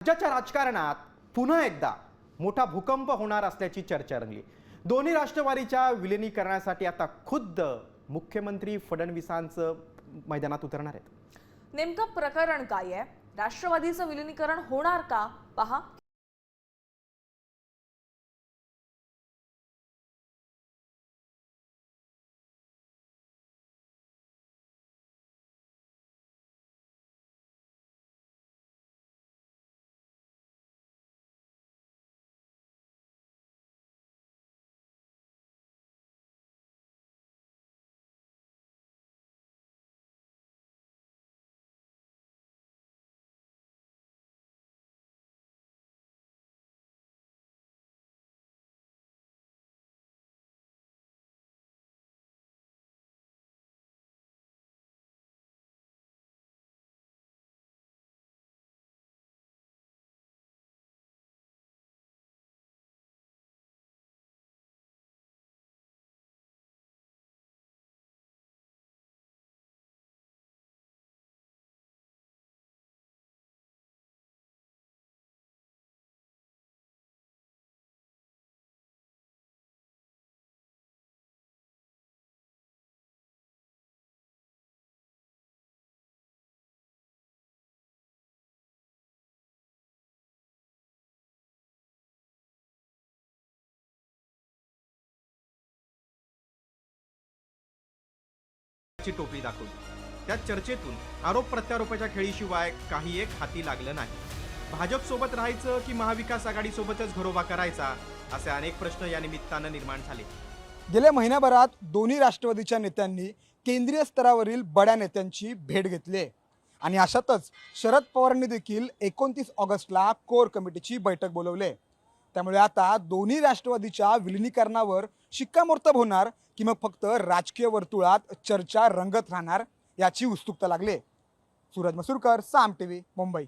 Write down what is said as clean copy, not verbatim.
राज्याच्या राजकारणात पुन्हा एकदा मोठा भूकंप होणार असल्याची चर्चा रंगली। दोन्ही राष्ट्रवादीच्या विलीनीकरणासाठी आता खुद्द मुख्यमंत्री फडणवीसांचं मैदानात उतरणार आहेत। नेमकं प्रकरण काय आहे? राष्ट्रवादीचं विलीनीकरण होणार का? पहा। ची टोपी दाखवली। त्या चर्चेतून आरोप प्रत्यारोपाच्या खेळीशिवाय काही एक हाती लागलं नाही। भाजप सोबत राहायचं की महाविकास आघाडी सोबतच घरोबा करायचा, असे अनेक प्रश्न या निमित्तानं निर्माण झाले। गेल्या महिन्याभरात दोन्ही राष्ट्रवादीच्या नेत्यांनी केंद्रीय स्तरावरील बड्या नेत्यांची भेट घेतली आहे आणि अशातच शरद पवारांनी देखील 29 ऑगस्टला कोर कमिटीची बैठक बोलवली आहे। त्यामुळे आता दोन्ही राष्ट्रवादीच्या विलीनीकरणावर शिक्कामोर्तब होणार की मग फक्त राजकीय वर्तुळात चर्चा रंगत राहणार याची उत्सुकता लागली। सूरज मसूरकर, साम टीव्ही, मुंबई।